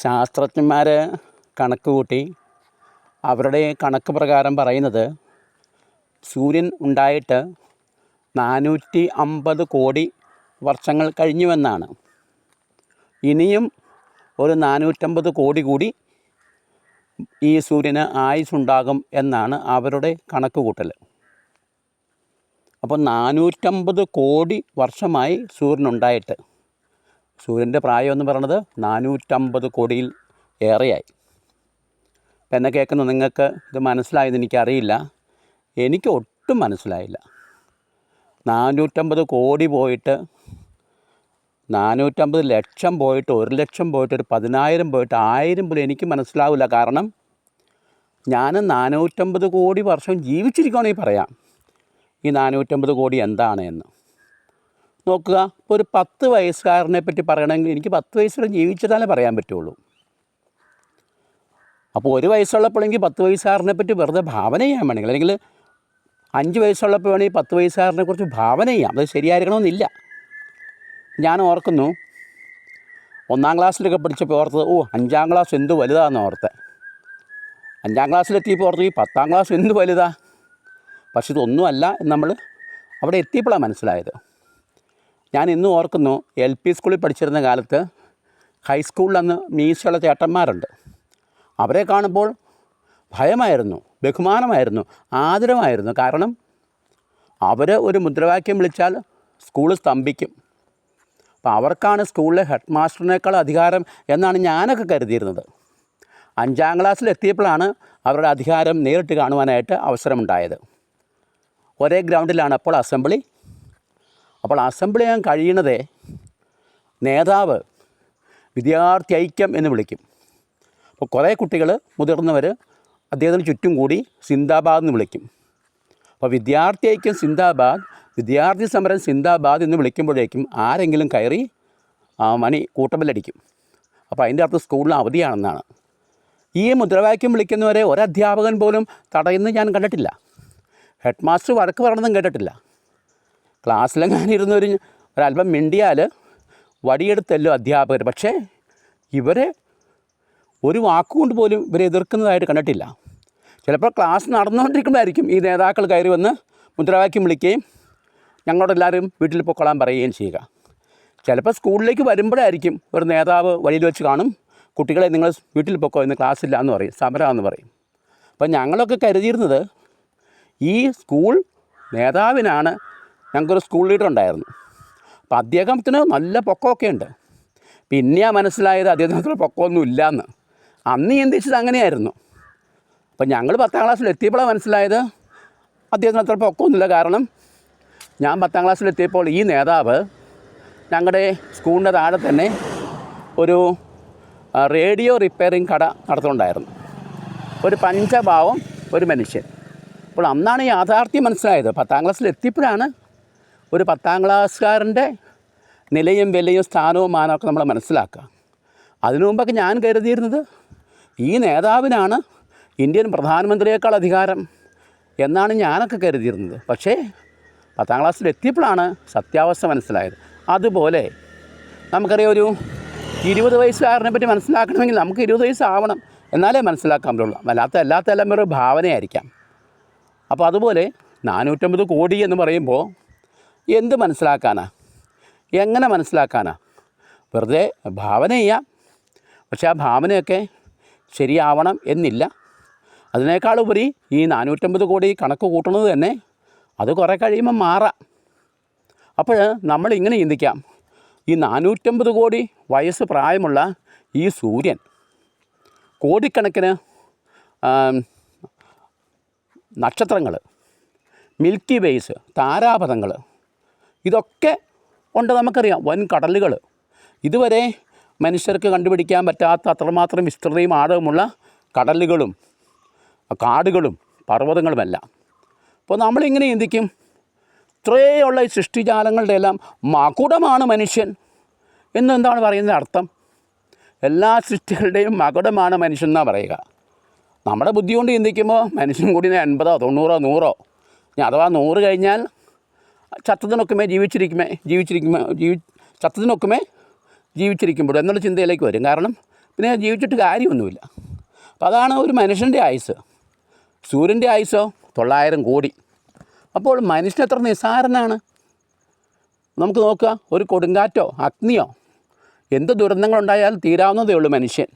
ശാസ്ത്രജ്ഞന്മാർ കണക്ക് കൂട്ടി അവരുടെ കണക്ക് പ്രകാരം പറയുന്നത് സൂര്യൻ ഉണ്ടായിട്ട് 450 കോടി വർഷങ്ങൾ കഴിഞ്ഞുവെന്നാണ്. ഇനിയും ഒരു 450 കോടി കൂടി ഈ സൂര്യന് ആയുസ്സുണ്ടാകും എന്നാണ് അവരുടെ കണക്ക് കൂട്ടൽ. അപ്പോൾ 450 കോടി വർഷമായി സൂര്യനുണ്ടായിട്ട്, സൂര്യൻ്റെ പ്രായം എന്ന് പറയുന്നത് 450 കോടിയിൽ ഏറെയായി. ഇപ്പം എന്നെ കേൾക്കുന്ന നിങ്ങൾക്ക് ഇത് മനസ്സിലായെന്ന് എനിക്കറിയില്ല, എനിക്ക് ഒട്ടും മനസ്സിലായില്ല. 450 കോടി പോയിട്ട് 450 ലക്ഷം പോയിട്ട് 1 ലക്ഷം പോയിട്ട് ഒരു 10,000 പോയിട്ട് 1000 പോലും എനിക്ക് മനസ്സിലാവില്ല. കാരണം ഞാൻ 450 കോടി വർഷം ജീവിച്ചിരിക്കുകയാണെങ്കിൽ പറയാം ഈ 450 കോടി എന്താണ് എന്ന്. നോക്കുക, ഇപ്പോൾ ഒരു 10 വയസ്സുകാരനെ പറ്റി പറയണമെങ്കിൽ എനിക്ക് 10 വയസ്സ് വരെ ജീവിച്ചിട്ടാലേ പറയാൻ പറ്റുള്ളൂ. അപ്പോൾ 1 വയസ്സുള്ളപ്പോൾ എനിക്ക് 10 വയസ്സുകാരനെ പറ്റി വെറുതെ ഭാവന ചെയ്യാൻ വേണമെങ്കിൽ, അല്ലെങ്കിൽ 5 വയസ്സുള്ളപ്പോൾ വേണമെങ്കിൽ 10 വയസ്സുകാരനെ കുറിച്ച് ഭാവന ചെയ്യാം. അത് ശരിയായിരിക്കണമെന്നില്ല. ഞാൻ ഓർക്കുന്നു, 1-ാം ക്ലാസ്സിലൊക്കെ പഠിച്ചപ്പോൾ ഓർത്തത് 5-ാം ക്ലാസ് എന്ത് വലുതാണെന്ന് ഓർത്തത്. 5-ാം ക്ലാസ്സിലെത്തിയപ്പോൾ ഓർത്ത് ഈ 10-ാം ക്ലാസ് എന്ത് വലുതാ. പക്ഷെ ഇതൊന്നുമല്ല എന്ന് നമ്മൾ അവിടെ എത്തിയപ്പോഴാണ് മനസ്സിലായത്. ഞാൻ ഇന്നും ഓർക്കുന്നു, LP സ്കൂളിൽ പഠിച്ചിരുന്ന കാലത്ത് ഹൈസ്കൂളിൽ അന്ന് മീശയുള്ള ചേട്ടന്മാരുണ്ട്. അവരെ കാണുമ്പോൾ ഭയമായിരുന്നു, ബഹുമാനമായിരുന്നു, ആദരമായിരുന്നു. കാരണം അവർ ഒരു മുദ്രാവാക്യം വിളിച്ചാൽ സ്കൂൾ സ്തംഭിക്കും. അപ്പോൾ അവർക്കാണ് സ്കൂളിലെ ഹെഡ് മാസ്റ്ററിനേക്കാൾ അധികാരം എന്നാണ് ഞാനൊക്കെ കരുതിയിരുന്നത്. 5-ാം ക്ലാസ്സിലെത്തിയപ്പോഴാണ് അവരുടെ അധികാരം നേരിട്ട് കാണുവാനായിട്ട് അവസരമുണ്ടായത്. ഒരേ ഗ്രൗണ്ടിലാണ് അപ്പോൾ അസംബ്ലി. അപ്പോൾ അസംബ്ലി ഞാൻ കഴിയണതേ നേതാവ് വിദ്യാർത്ഥി ഐക്യം എന്ന് വിളിക്കും. അപ്പോൾ കുറേ കുട്ടികൾ, മുതിർന്നവർ അദ്ദേഹത്തിന് ചുറ്റും കൂടി സിന്ദാബാദ് എന്ന് വിളിക്കും. അപ്പോൾ വിദ്യാർത്ഥി ഐക്യം സിന്ദാബാദ്, വിദ്യാർത്ഥി സമരം സിന്ദാബാദ് എന്ന് വിളിക്കുമ്പോഴേക്കും ആരെങ്കിലും കയറി മണി കൂട്ടബെല്ലടിക്കും. അപ്പോൾ അതിൻ്റെ അർത്ഥം സ്കൂളിന് അവധിയാണെന്നാണ്. ഈ മുദ്രാവാക്യം വിളിക്കുന്നവരെ ഒരധ്യാപകൻ പോലും തടയുന്നത് ഞാൻ കണ്ടിട്ടില്ല. ഹെഡ് മാസ്റ്റർ വഴക്ക് പറയണമെന്നും കേട്ടിട്ടില്ല. ക്ലാസ്സിലെങ്ങാനും ഒരല്പം മിണ്ടിയാൽ വടിയെടുത്തല്ലോ അധ്യാപകർ. പക്ഷേ ഇവരെ ഒരു വാക്കുകൊണ്ട് പോലും ഇവരെ എതിർക്കുന്നതായിട്ട് കണ്ടിട്ടില്ല. ചിലപ്പോൾ ക്ലാസ് നടന്നുകൊണ്ടിരിക്കുമ്പോഴായിരിക്കും ഈ നേതാക്കൾ കയറി വന്ന് മുദ്രാവാക്യം വിളിക്കുകയും ഞങ്ങളോടെല്ലാവരും വീട്ടിൽ പൊക്കോളാൻ പറയുകയും ചെയ്യുക. ചിലപ്പോൾ സ്കൂളിലേക്ക് വരുമ്പോഴായിരിക്കും ഒരു നേതാവ് വഴിയിൽ വെച്ച് കാണും, കുട്ടികളെ നിങ്ങൾ വീട്ടിൽ പൊക്കോ, ഇന്ന് ക്ലാസ്സില്ല എന്ന് പറയും, സമരമാണെന്ന് പറയും. അപ്പം ഞങ്ങളൊക്കെ കരുതിയിരുന്നത് ഈ സ്കൂൾ നേതാവിനാണ്. ഞങ്ങൾക്കൊരു സ്കൂൾ ലീഡർ ഉണ്ടായിരുന്നു. അപ്പം അദ്ദേഹത്തിന് നല്ല പൊക്കമൊക്കെ ഉണ്ട്. പിന്നെയാണ് മനസ്സിലായത് അദ്ദേഹത്തിന് അത്ര പൊക്കമൊന്നും ഇല്ലയെന്ന്. അന്ന് ചിന്തിച്ചത് അങ്ങനെയായിരുന്നു. അപ്പം ഞങ്ങൾ 10-ാം ക്ലാസ്സിൽ എത്തിയപ്പോഴാണ് മനസ്സിലായത് അദ്ദേഹത്തിന് അത്ര പൊക്കമൊന്നുമില്ല. കാരണം ഞാൻ 10-ാം ക്ലാസ്സിലെത്തിയപ്പോൾ ഈ നേതാവ് ഞങ്ങളുടെ സ്കൂളിൻ്റെ താഴെ തന്നെ ഒരു റേഡിയോ റിപ്പയറിങ് കട നടത്തുന്നുണ്ടായിരുന്നു. ഒരു പഞ്ചഭാവം ഒരു മനുഷ്യൻ. അപ്പോൾ അന്നാണ് യാഥാർത്ഥ്യം മനസ്സിലായത്. 10-ാം ക്ലാസ്സിൽ എത്തിയപ്പോഴാണ് ഒരു 10-ാം ക്ലാസ്സുകാരൻ്റെ നിലയും വിലയും സ്ഥാനവും മാനമൊക്കെ നമ്മൾ മനസ്സിലാക്കുക. അതിനു മുമ്പൊക്കെ ഞാൻ കരുതിയിരുന്നത് ഈ നേതാവിനാണ് ഇന്ത്യൻ പ്രധാനമന്ത്രിയേക്കാൾ അധികാരം എന്നാണ് ഞാനൊക്കെ കരുതിയിരുന്നത്. പക്ഷേ 10-ാം ക്ലാസ്സിൽ എത്തിയപ്പോഴാണ് സത്യാവസ്ഥ മനസ്സിലായത്. അതുപോലെ നമുക്കറിയാം, ഒരു 20 വയസ്സുകാരനെ പറ്റി മനസ്സിലാക്കണമെങ്കിൽ നമുക്ക് 20 വയസ്സാവണം, എന്നാലേ മനസ്സിലാക്കാൻ പറ്റുള്ളൂ. അല്ലാത്ത എല്ലാം ഒരു ഭാവനയായിരിക്കാം. അപ്പോൾ അതുപോലെ 450 കോടി എന്ന് പറയുമ്പോൾ എന്ത് മനസ്സിലാക്കാനാ, എങ്ങനെ മനസ്സിലാക്കാനാ? വെറുതെ ഭാവന ചെയ്യാം. പക്ഷേ ആ ഭാവനയൊക്കെ ശരിയാവണം എന്നില്ല. അതിനേക്കാളുപരി ഈ 450 കോടി കണക്ക് കൂട്ടുന്നത് തന്നെ അത് കുറേ കഴിയുമ്പോൾ മാറാം. അപ്പോൾ നമ്മളിങ്ങനെ ചിന്തിക്കാം, ഈ 450 കോടി വയസ്സ് പ്രായമുള്ള ഈ സൂര്യൻ, കോടിക്കണക്കിന് നക്ഷത്രങ്ങൾ, മിൽക്കി വേസ്, താരാപഥങ്ങൾ, ഇതൊക്കെ ഉണ്ട് നമുക്കറിയാം. വൻ കടലുകൾ, ഇതുവരെ മനുഷ്യർക്ക് കണ്ടുപിടിക്കാൻ പറ്റാത്ത അത്രമാത്രം വിസ്തൃതിയും ആഴവുമുള്ള കടലുകളും കാടുകളും പർവ്വതങ്ങളുമെല്ലാം. അപ്പോൾ നമ്മളിങ്ങനെ ചിന്തിക്കും, ഇത്രയുള്ള ഈ സൃഷ്ടിജാലങ്ങളുടെ എല്ലാം മകുടമാണ് മനുഷ്യൻ എന്നെന്താണ് പറയുന്നത് അർത്ഥം? എല്ലാ സൃഷ്ടികളുടെയും മകുടമാണ് മനുഷ്യൻ എന്നാണ് പറയുക. നമ്മുടെ ബുദ്ധി കൊണ്ട് ചിന്തിക്കുമ്പോൾ മനുഷ്യൻ കൂടി 80, 90, 100, ഇനി അഥവാ 100 കഴിഞ്ഞാൽ ചത്തതിനൊക്കുമേ ജീവിച്ചിരിക്കുമ്പോൾ എന്നുള്ള ചിന്തയിലേക്ക് വരും. കാരണം പിന്നെ ജീവിച്ചിട്ട് കാര്യമൊന്നുമില്ല. അപ്പം അതാണ് ഒരു മനുഷ്യൻ്റെ ആയുസ്. സൂര്യൻ്റെ ആയുസോ 900 കോടി. അപ്പോൾ മനുഷ്യൻ എത്ര നിസ്സാരനാണ്. നമുക്ക് നോക്കുക, ഒരു കൊടുങ്കാറ്റോ അഗ്നിയോ എന്ത് ദുരന്തങ്ങളുണ്ടായാലും തീരാവുന്നതേ ഉള്ളൂ മനുഷ്യൻ.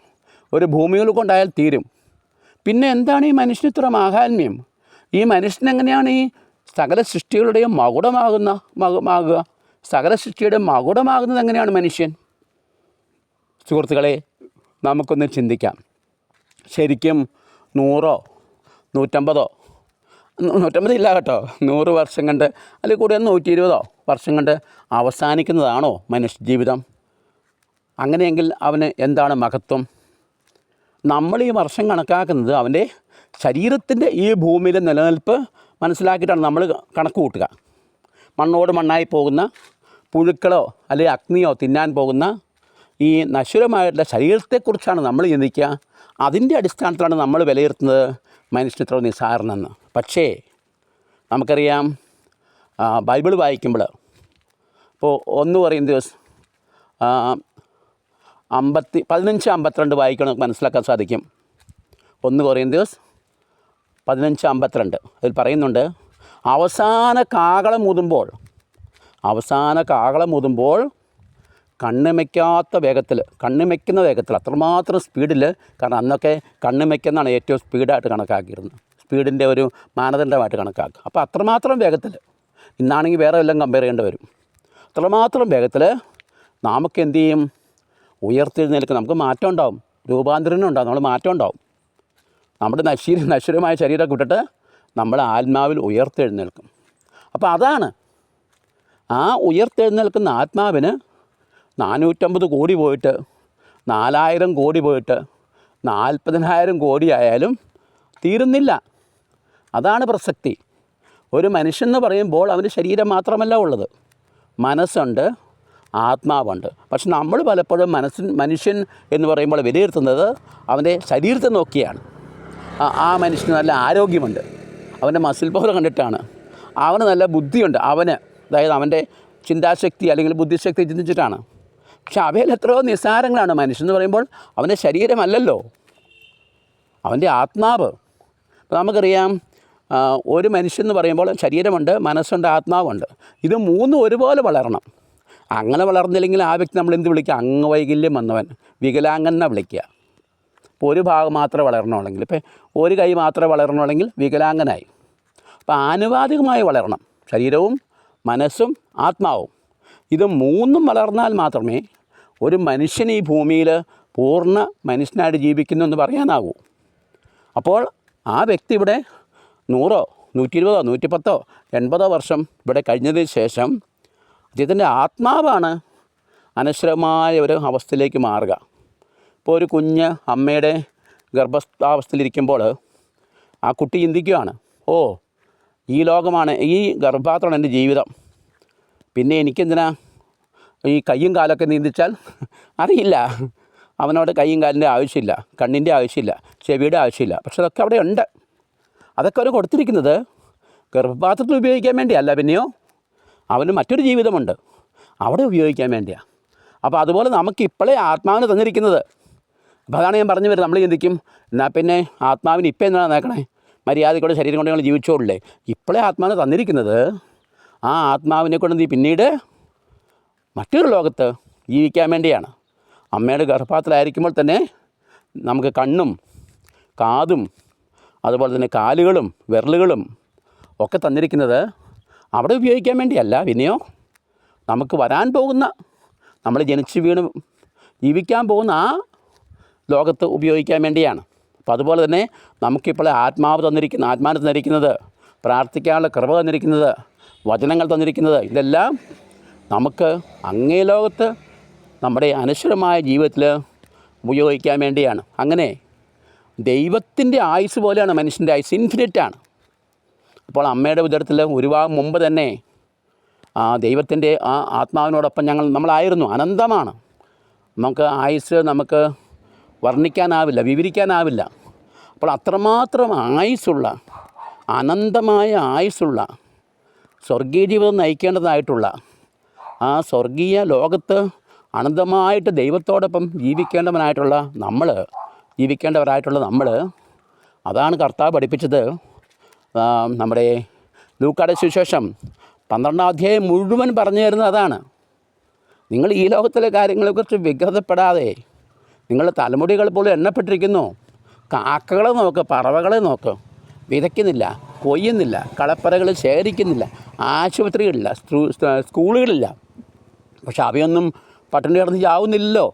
ഒരു ഭൂമികൾ കൊണ്ടായാൽ തീരും. പിന്നെ എന്താണ് ഈ മനുഷ്യന് ഇത്ര മാഹാത്മ്യം? ഈ മനുഷ്യനെങ്ങനെയാണ് ഈ സകല സൃഷ്ടികളുടെയും മകുടമാകുക? സകല സൃഷ്ടിയുടെ മകുടമാകുന്നത് എങ്ങനെയാണ് മനുഷ്യൻ? സുഹൃത്തുക്കളെ, നമുക്കൊന്ന് ചിന്തിക്കാം. ശരിക്കും 100 150 150 ഇല്ല കേട്ടോ, 100 വർഷം കൊണ്ട് അല്ലെങ്കിൽ കൂടുതൽ 120 വർഷം കൊണ്ട് അവസാനിക്കുന്നതാണോ മനുഷ്യജീവിതം? അങ്ങനെയെങ്കിൽ അവന് എന്താണ് മഹത്വം? നമ്മൾ ഈ വർഷം കണക്കാക്കുന്നത് അവൻ്റെ ശരീരത്തിൻ്റെ ഈ ഭൂമിയിലെ നിലനിൽപ്പ് മനസ്സിലാക്കിയിട്ടാണ് നമ്മൾ കണക്ക് കൂട്ടുക. മണ്ണോട് മണ്ണായി പോകുന്ന പുഴുക്കളോ അല്ലെങ്കിൽ അഗ്നിയോ തിന്നാൻ പോകുന്ന ഈ നശ്വരമായിട്ടുള്ള ശരീരത്തെക്കുറിച്ചാണ് നമ്മൾ ചിന്തിക്കുക. അതിൻ്റെ അടിസ്ഥാനത്തിലാണ് നമ്മൾ വിലയിരുത്തുന്നത് മനുഷ്യൻ ഇത്ര നിസ്സാരനെന്ന്. പക്ഷേ നമുക്കറിയാം, ബൈബിൾ വായിക്കുമ്പോൾ ഇപ്പോൾ 1 കൊരിന്ത്യർ 15:52 വായിക്കണം, മനസ്സിലാക്കാൻ സാധിക്കും. 1 കൊരിന്ത്യർ 15:52 അതിൽ പറയുന്നുണ്ട്, അവസാന കാഹളം ഊതുമ്പോൾ കണ്ണിമയ്ക്കുന്ന വേഗത്തിൽ അത്രമാത്രം സ്പീഡിൽ, കാരണം അന്നൊക്കെ കണ്ണിമയ്ക്കുന്നതാണ് ഏറ്റവും സ്പീഡായിട്ട് കണക്കാക്കിയിരുന്നത്, സ്പീഡിൻ്റെ ഒരു മാനദണ്ഡമായിട്ട് കണക്കാക്കുക. അപ്പോൾ അത്രമാത്രം വേഗത്തിൽ, ഇന്നാണെങ്കിൽ വേറെ എല്ലാം കമ്പയർ ചെയ്യേണ്ടി വരും. അത്രമാത്രം വേഗത്തിൽ നമുക്ക് എന്തു ചെയ്യും? ഉയർത്തെഴുന്നേൽക്കും. നമുക്ക് മാറ്റം ഉണ്ടാവും, രൂപാന്തരം ഉണ്ടാവും, നമ്മൾ മാറ്റം ഉണ്ടാവും. നമ്മുടെ നശ്വരമായ ശരീരമൊക്കെ വിട്ടിട്ട് നമ്മൾ ആത്മാവിൽ ഉയർത്തെഴുന്നേൽക്കും. അപ്പോൾ അതാണ് ആ ഉയർത്തെഴുന്നേൽക്കുന്ന ആത്മാവിന് 450 കോടി പോയിട്ട് 4000 കോടി പോയിട്ട് 40,000 കോടി ആയാലും തീരുന്നില്ല. അതാണ് പ്രസക്തി. ഒരു മനുഷ്യൻ പറയുമ്പോൾ അവന് ശരീരം മാത്രമല്ല ഉള്ളത്, മനസ്സുണ്ട്, ആത്മാവുണ്ട്. പക്ഷെ നമ്മൾ പലപ്പോഴും മനുഷ്യൻ എന്ന് പറയുമ്പോൾ വിലയിരുത്തുന്നത് അവൻ്റെ ശരീരത്തെ നോക്കിയാണ്. ആ മനുഷ്യന് നല്ല ആരോഗ്യമുണ്ട്, അവൻ്റെ മസിൽ പവർ കണ്ടിട്ടാണ്, അവന് നല്ല ബുദ്ധിയുണ്ട്, അതായത് അവൻ്റെ ചിന്താശക്തി അല്ലെങ്കിൽ ബുദ്ധിശക്തി ചിന്തിച്ചിട്ടാണ്. പക്ഷെ അവയിൽ എത്രയോ നിസ്സാരങ്ങളാണ്. മനുഷ്യൻ എന്ന് പറയുമ്പോൾ അവൻ്റെ ശരീരമല്ലല്ലോ, അവൻ്റെ ആത്മാവ്. അപ്പോൾ നമുക്കറിയാം, ഒരു മനുഷ്യൻ എന്ന് പറയുമ്പോൾ ശരീരമുണ്ട്, മനസ്സുണ്ട്, ആത്മാവുണ്ട്. ഇത് 3 ഒരുപോലെ വളരണം. അങ്ങനെ വളർന്നില്ലെങ്കിൽ ആ വ്യക്തി നമ്മൾ എന്ത് വിളിക്കുക? അംഗവൈകല്യം വന്നവൻ, വികലാംഗൻ എന്നാണ് വിളിക്കുക. ഇപ്പോൾ ഒരു ഭാഗം മാത്രമേ വളരണമുള്ളെങ്കിൽ, ഇപ്പോൾ ഒരു കൈ മാത്രമേ വളരണമുള്ളെങ്കിൽ വികലാംഗനായി. അപ്പോൾ ആനുപാതികമായി വളരണം ശരീരവും മനസ്സും ആത്മാവും. ഇത് 3ഉം വളർന്നാൽ മാത്രമേ ഒരു മനുഷ്യൻ ഈ ഭൂമിയിൽ പൂർണ്ണ മനുഷ്യനായിട്ട് ജീവിക്കുന്നു എന്ന് പറയാനാകൂ. അപ്പോൾ ആ വ്യക്തി ഇവിടെ 100, 120, 110, 80 വർഷം ഇവിടെ കഴിഞ്ഞതിന് ശേഷം അദ്ദേഹത്തിൻ്റെ ആത്മാവാണ് അനശ്വരമായ ഒരു അവസ്ഥയിലേക്ക് മാറുക. ഇപ്പോൾ ഒരു കുഞ്ഞ് അമ്മയുടെ ഗർഭാവസ്ഥയിലിരിക്കുമ്പോൾ ആ കുട്ടി ചിന്തിക്കുകയാണ്, ഈ ലോകമാണ്, ഈ ഗർഭപാത്രമാണ് എൻ്റെ ജീവിതം, പിന്നെ എനിക്കെന്തിനാ ഈ കയ്യും കാലൊക്കെ നീന്തിച്ചാൽ? അറിയില്ല, അവനോട് കയ്യും കാലിൻ്റെ ആവശ്യമില്ല, കണ്ണിൻ്റെ ആവശ്യമില്ല, ചെവിയുടെ ആവശ്യമില്ല. പക്ഷെ അതൊക്കെ അവിടെ ഉണ്ട്. അതൊക്കെ അവർ കൊടുത്തിരിക്കുന്നത് ഗർഭപാത്രത്തിൽ ഉപയോഗിക്കാൻ വേണ്ടിയല്ല, പിന്നെയോ അവന് മറ്റൊരു ജീവിതമുണ്ട്, അവിടെ ഉപയോഗിക്കാൻ വേണ്ടിയാണ്. അപ്പോൾ അതുപോലെ നമുക്കിപ്പോഴേ ആത്മാവിന് തന്നിരിക്കുന്നത്. അപ്പോൾ അതാണ് ഞാൻ പറഞ്ഞു വരുന്നത്. നമ്മൾ ചിന്തിക്കും, എന്നാൽ പിന്നെ ആത്മാവിന് ഇപ്പം എന്താണ് നേക്കണേ, മര്യാദയോടെ ശരീരം കൊണ്ട് ഞങ്ങൾ ജീവിച്ചോളില്ലേ? ഇപ്പോഴേ ആത്മാവിന് തന്നിരിക്കുന്നത് ആ ആത്മാവിനെ കൊണ്ട് നീ പിന്നീട് മറ്റൊരു ലോകത്ത് ജീവിക്കാൻ വേണ്ടിയാണ്. അമ്മയുടെ ഗർഭപാത്രത്തിലായിരിക്കുമ്പോൾ തന്നെ നമുക്ക് കണ്ണും കാതും അതുപോലെ തന്നെ കാലുകളും വിരലുകളും ഒക്കെ തന്നിരിക്കുന്നത് അവിടെ ഉപയോഗിക്കാൻ വേണ്ടിയല്ല, പിന്നെയോ നമുക്ക് വരാൻ പോകുന്ന, നമ്മൾ ജനിച്ച് വീണ് ജീവിക്കാൻ പോകുന്ന ആ ലോകത്ത് ഉപയോഗിക്കാൻ വേണ്ടിയാണ്. അപ്പോൾ അതുപോലെ തന്നെ നമുക്കിപ്പോൾ ആത്മാവിന് തന്നിരിക്കുന്നത്, പ്രാർത്ഥിക്കാനുള്ള കൃപ തന്നിരിക്കുന്നത്, വചനങ്ങൾ തന്നിരിക്കുന്നത്, ഇതെല്ലാം നമുക്ക് അങ്ങേ ലോകത്ത് നമ്മുടെ അനശ്വരമായ ജീവിതത്തിൽ ഉപയോഗിക്കാൻ വേണ്ടിയാണ്. അങ്ങനെ ദൈവത്തിൻ്റെ ആയുസ് പോലെയാണ് മനുഷ്യൻ്റെ ആയുസ്, ഇൻഫിനിറ്റാണ്. അപ്പോൾ അമ്മയുടെ ഉദരത്തിൽ ഒരുപാട് മുമ്പ് തന്നെ ദൈവത്തിൻ്റെ ആ ആത്മാവിനോടൊപ്പം നമ്മളായിരുന്നു. അനന്തമാണ്. നമുക്ക് ആയുസ് നമുക്ക് വർണ്ണിക്കാനാവില്ല, വിവരിക്കാനാവില്ല. അപ്പോൾ അത്രമാത്രം ആയുസ്സുള്ള, അനന്തമായ ആയുസ്സുള്ള, സ്വർഗീയ ജീവിതം നയിക്കേണ്ടതായിട്ടുള്ള ആ സ്വർഗീയ ലോകത്ത് അനന്തമായിട്ട് ദൈവത്തോടൊപ്പം ജീവിക്കേണ്ടവരായിട്ടുള്ള നമ്മൾ അതാണ് കർത്താവ് പഠിപ്പിച്ചത്. നമ്മുടെ ലൂക്കായുടെ സുവിശേഷം 12-ാം അധ്യായം മുഴുവൻ പറഞ്ഞു തരുന്നത് അതാണ്. നിങ്ങൾ ഈ ലോകത്തിലെ കാര്യങ്ങളെക്കുറിച്ച് വ്യഗ്രതപ്പെടാതെ, നിങ്ങളുടെ തലമുടികൾ പോലും എണ്ണപ്പെട്ടിരിക്കുന്നു. കാക്കകളെ നോക്ക്, പറവകളെ നോക്ക്, വിതയ്ക്കുന്നില്ല, കൊയ്യുന്നില്ല, കളപ്പറകൾ ശേഖരിക്കുന്നില്ല, ആശുപത്രികളില്ല, സ്കൂളുകളില്ല. പക്ഷെ അവയൊന്നും പട്ടിണി കിടന്ന് ചാവുന്നില്ലല്ലോ.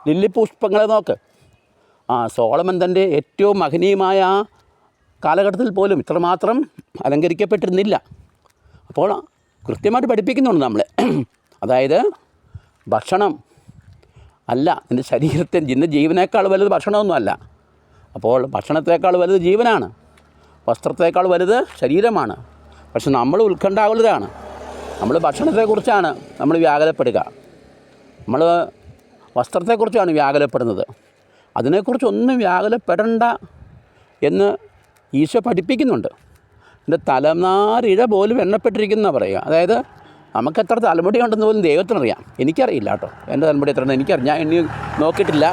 ലില്ലി പുഷ്പങ്ങളെ നോക്ക്. സോളമൻ തൻ്റെ ഏറ്റവും മഹനീയമായ ആ കാലഘട്ടത്തിൽ പോലും ഇത്രമാത്രം അലങ്കരിക്കപ്പെട്ടിരുന്നില്ല. അപ്പോൾ കൃത്യമായിട്ട് പഠിപ്പിക്കുന്നുണ്ട് നമ്മളെ. അതായത് ഭക്ഷണം അല്ല നിൻ്റെ ശരീരത്തെ, നിൻ്റെ ജീവനേക്കാൾ വലുത് ഭക്ഷണമൊന്നുമല്ല. അപ്പോൾ ഭക്ഷണത്തേക്കാൾ വലുത് ജീവനാണ്, വസ്ത്രത്തേക്കാൾ വലുത് ശരീരമാണ്. പക്ഷെ നമ്മൾ ഉത്കണ്ഠാകുലരാണ്. നമ്മൾ ഭക്ഷണത്തെക്കുറിച്ചാണ് നമ്മൾ വ്യാകുലപ്പെടുക, നമ്മൾ വസ്ത്രത്തെക്കുറിച്ചാണ് വ്യാകുലപ്പെടുന്നത്. അതിനെക്കുറിച്ചൊന്നും വ്യാകുലപ്പെടണ്ട എന്ന് ഈശോ പഠിപ്പിക്കുന്നുണ്ട്. എൻ്റെ തലനാരിഴ പോലും എണ്ണപ്പെട്ടിരിക്കുന്ന പറയുക. അതായത് നമുക്കെത്ര തലമുടി ഉണ്ടെന്ന് പോലും ദൈവത്തിനറിയാം. എനിക്കറിയില്ല കേട്ടോ, എൻ്റെ തലമുടി എത്ര ഉണ്ടെന്ന് എനിക്കറിയാം. ഞാൻ എണ്ണി നോക്കിയിട്ടില്ല,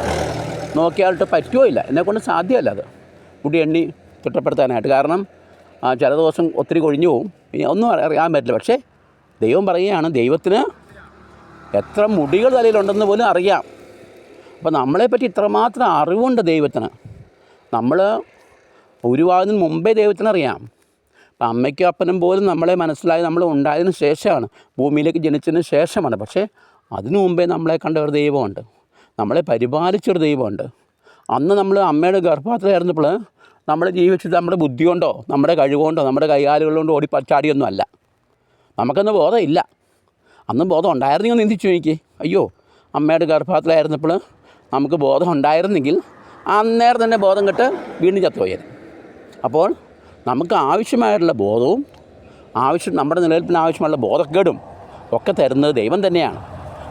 നോക്കിയായിട്ട് പറ്റുമോ ഇല്ല, എന്നെക്കൊണ്ട് സാധ്യമല്ല അത് മുടി എണ്ണി തിട്ടപ്പെടുത്താനായിട്ട്. കാരണം ചില ദിവസം ഒത്തിരി കൊഴിഞ്ഞു പോവും, പിന്നെ ഒന്നും അറിയാൻ പറ്റില്ല. പക്ഷേ ദൈവം പറയുകയാണ്, ദൈവത്തിന് എത്ര മുടികൾ തലയിലുണ്ടെന്ന് പോലും അറിയാം. അപ്പോൾ നമ്മളെപ്പറ്റി ഇത്രമാത്രം അറിവുണ്ട് ദൈവത്തിന്. നമ്മൾ ഉരുവാകുന്നതിന് മുമ്പേ ദൈവത്തിനറിയാം. അപ്പം അമ്മയ്ക്കും അപ്പനും പോലും നമ്മളെ മനസ്സിലായി നമ്മൾ ഉണ്ടായതിന് ശേഷമാണ്, ഭൂമിയിലേക്ക് ജനിച്ചതിന് ശേഷമാണ്. പക്ഷേ അതിനു മുമ്പേ നമ്മളെ കണ്ട ഒരു ദൈവമുണ്ട്, നമ്മളെ പരിപാലിച്ചൊരു ദൈവമുണ്ട്. അന്ന് നമ്മൾ അമ്മയുടെ ഗർഭപാത്രമായിരുന്നപ്പോൾ നമ്മൾ ജീവിച്ചത് നമ്മുടെ ബുദ്ധി കൊണ്ടോ നമ്മുടെ കഴിവുകൊണ്ടോ നമ്മുടെ കൈകാലുകൾ കൊണ്ടോ ചാടിയൊന്നും അല്ല. നമുക്കൊന്ന് ബോധമില്ല. അന്നും ബോധം ഉണ്ടായിരുന്നെങ്കിൽ നിന്ദിച്ചു എനിക്ക്, അയ്യോ അമ്മയുടെ ഗർഭപാത്രമായിരുന്നപ്പോൾ നമുക്ക് ബോധം ഉണ്ടായിരുന്നെങ്കിൽ അന്നേരം തന്നെ ബോധം കെട്ട് വീണ്ടും ചത്തുപോയത്. അപ്പോൾ നമുക്ക് ആവശ്യമായിട്ടുള്ള ബോധവും നമ്മുടെ നിലനിൽപ്പിന് ആവശ്യമുള്ള ബോധക്കേടും ഒക്കെ തരുന്നത് ദൈവം തന്നെയാണ്.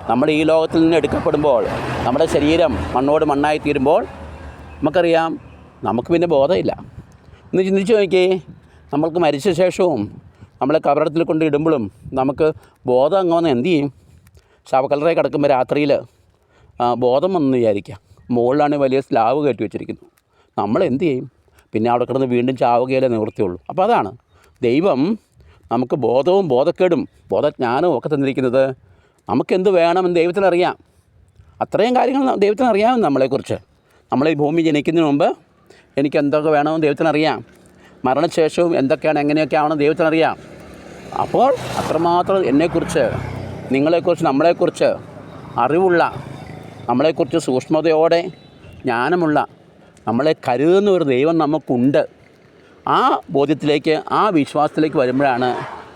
നമ്മൾ ഈ ലോകത്തിൽ നിന്ന് എടുക്കപ്പെടുമ്പോൾ, നമ്മുടെ ശരീരം മണ്ണോട് മണ്ണായി തീരുമ്പോൾ നമുക്കറിയാം നമുക്ക് പിന്നെ ബോധമില്ല. ഒന്ന് ചിന്തിച്ച് നോക്കിയേ, നമ്മൾക്ക് മരിച്ച ശേഷവും നമ്മളെ കബറടത്തിൽ കൊണ്ട് ഇടുമ്പോഴും നമുക്ക് ബോധം അങ്ങോന്ന് എന്ത് ചെയ്യും? ശവക്കല്ലറയിൽ കിടക്കുമ്പോൾ രാത്രിയിൽ ബോധം വന്നു വിചാരിക്കുക, മുകളിലാണ് വലിയ സ്ലാവ് കയറ്റി വെച്ചിരിക്കുന്നു, നമ്മൾ എന്ത് ചെയ്യും? പിന്നെ അവിടെ കിടന്ന് വീണ്ടും ചാവുകയിലേ നിവൃത്തിയുള്ളൂ. അപ്പോൾ അതാണ് ദൈവം നമുക്ക് ബോധവും ബോധക്കേടും ബോധജ്ഞാനവും ഒക്കെ തന്നിരിക്കുന്നത്. നമുക്കെന്ത് വേണമെന്ന് ദൈവത്തിനറിയാം. അത്രയും കാര്യങ്ങൾ ദൈവത്തിനറിയാം നമ്മളെക്കുറിച്ച്. നമ്മൾ ഈ ഭൂമി ജനിക്കുന്നതിന് മുമ്പ് എനിക്ക് എന്തൊക്കെ വേണമെന്ന് ദൈവത്തിനറിയാം. മരണശേഷവും എന്തൊക്കെയാണ് എങ്ങനെയൊക്കെ ആവണമെന്ന് ദൈവത്തിനറിയാം. അപ്പോൾ അത്രമാത്രം എന്നെക്കുറിച്ച്, നിങ്ങളെക്കുറിച്ച്, നമ്മളെക്കുറിച്ച് അറിവുള്ള, നമ്മളെക്കുറിച്ച് സൂക്ഷ്മതയോടെ ജ്ഞാനമുള്ള, നമ്മളെ കരുതുന്ന ഒരു ദൈവം നമുക്കുണ്ട്. ആ ബോധ്യത്തിലേക്ക്, ആ വിശ്വാസത്തിലേക്ക് വരുമ്പോഴാണ്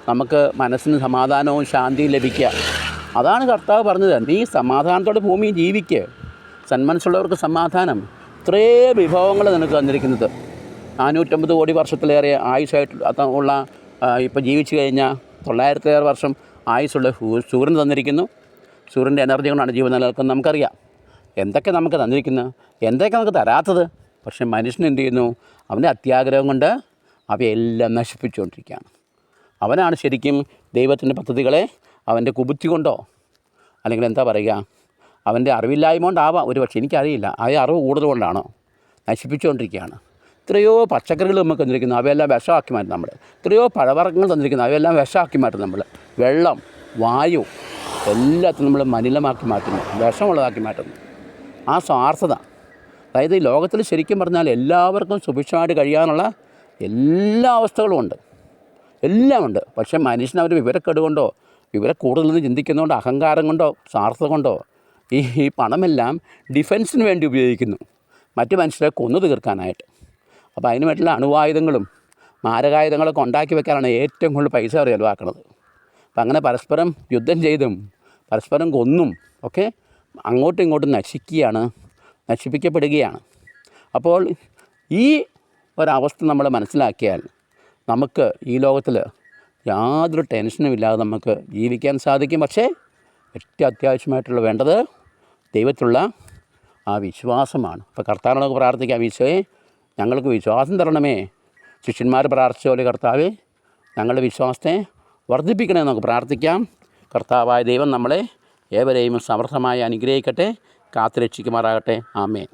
നമുക്ക് മനസ്സിന് സമാധാനവും ശാന്തിയും ലഭിക്കുക. അതാണ് കർത്താവ് പറഞ്ഞത്, നീ സമാധാനത്തോടെ ഭൂമിയിൽ ജീവിക്കുക, സന്മനസ്സുള്ളവർക്ക് സമാധാനം. ഇത്രയും വിഭവങ്ങൾ നിനക്ക് തന്നിരിക്കുന്നത്. 450 കോടി വർഷത്തിലേറെ ആയുസ്സായിട്ട് ഉള്ള, ഇപ്പോൾ ജീവിച്ചു കഴിഞ്ഞാൽ 900 വർഷം ആയുസ്സുള്ള സൂര്യൻ തന്നിരിക്കുന്നു. സൂര്യൻ്റെ എനർജി കൊണ്ടാണ് ജീവൻ നിലനിൽക്കുന്നത്. നമുക്കറിയാം എന്തൊക്കെ നമുക്ക് തന്നിരിക്കുന്നത്, എന്തൊക്കെ നമുക്ക് തരാത്തത്. പക്ഷേ മനുഷ്യൻ എന്ത് ചെയ്യുന്നു? അവൻ്റെ അത്യാഗ്രഹം കൊണ്ട് അവയെല്ലാം നശിപ്പിച്ചുകൊണ്ടിരിക്കുകയാണ്. അവനാണ് ശരിക്കും ദൈവത്തിൻ്റെ പദ്ധതികളെ അവൻ്റെ കുബുദ്ധി കൊണ്ടോ അല്ലെങ്കിൽ എന്താ പറയുക, അവൻ്റെ അറിവില്ലായ്മ കൊണ്ടാവാം ഒരു പക്ഷേ, എനിക്കറിയില്ല. ആ അറിവ് കൂടുതൽ കൊണ്ടാണോ നശിപ്പിച്ചുകൊണ്ടിരിക്കുകയാണ്. എത്രയോ പച്ചക്കറികൾ നമുക്ക് തന്നിരിക്കുന്നു, അവയെല്ലാം വിഷമാക്കി മാറ്റും നമ്മൾ. എത്രയോ പഴവർഗ്ഗങ്ങൾ തന്നിരിക്കുന്നു, അവയെല്ലാം വിഷമാക്കി മാറ്റും നമ്മൾ. വെള്ളം, വായു എല്ലാത്തിനും നമ്മൾ മലിനമാക്കി മാറ്റുന്നു, വിഷമുള്ളതാക്കി മാറ്റുന്നു. ആ സ്വാർത്ഥത, അതായത് ഈ ലോകത്തിൽ ശരിക്കും പറഞ്ഞാൽ എല്ലാവർക്കും സുഭിക്ഷമായിട്ട് കഴിയാനുള്ള എല്ലാ അവസ്ഥകളും ഉണ്ട്, എല്ലാം ഉണ്ട്. പക്ഷേ മനുഷ്യനവർ വിവരക്കേട് കൊണ്ടോ വിവരക്കൂടുതലെന്ന് ചിന്തിക്കുന്നതുകൊണ്ടോ അഹങ്കാരം കൊണ്ടോ സ്വാർത്ഥത കൊണ്ടോ ഈ പണമെല്ലാം ഡിഫൻസിന് വേണ്ടി ഉപയോഗിക്കുന്നു, മറ്റ് മനുഷ്യരെ കൊന്നു തീർക്കാനായിട്ട്. അപ്പോൾ അതിന് വേണ്ടിയുള്ള അണുവായുധങ്ങളും മാരകായുധങ്ങളൊക്കെ ഉണ്ടാക്കി വെക്കാനാണ് ഏറ്റവും കൂടുതൽ പൈസ അവർ ചിലവാക്കുന്നത്. അപ്പം അങ്ങനെ പരസ്പരം യുദ്ധം ചെയ്തും പരസ്പരം കൊന്നും ഒക്കെ അങ്ങോട്ടും ഇങ്ങോട്ടും നശിപ്പിക്കപ്പെടുകയാണ്. അപ്പോൾ ഈ ഒരവസ്ഥ നമ്മൾ മനസ്സിലാക്കിയാൽ നമുക്ക് ഈ ലോകത്തിൽ യാതൊരു ടെൻഷനും ഇല്ലാതെ നമുക്ക് ജീവിക്കാൻ സാധിക്കും. പക്ഷേ ഏറ്റവും അത്യാവശ്യമായിട്ടുള്ള വേണ്ടത് ദൈവത്തിലുള്ള ആ വിശ്വാസമാണ്. ഇപ്പോൾ കർത്താവിനോട് പ്രാർത്ഥിക്കാം, ഈശോയെ ഞങ്ങൾക്ക് വിശ്വാസം തരണമേ. ശിഷ്യന്മാർ പ്രാർത്ഥിച്ച പോലെ കർത്താവേ ഞങ്ങളുടെ വിശ്വാസത്തെ വർദ്ധിപ്പിക്കണേ നമുക്ക് പ്രാർത്ഥിക്കാം. കർത്താവായ ദൈവം നമ്മളെ ഏവരെയും സമർത്ഥമായി അനുഗ്രഹിക്കട്ടെ, കാത്തുരക്ഷിക്കുമാറാകട്ടെ. ആമേൻ.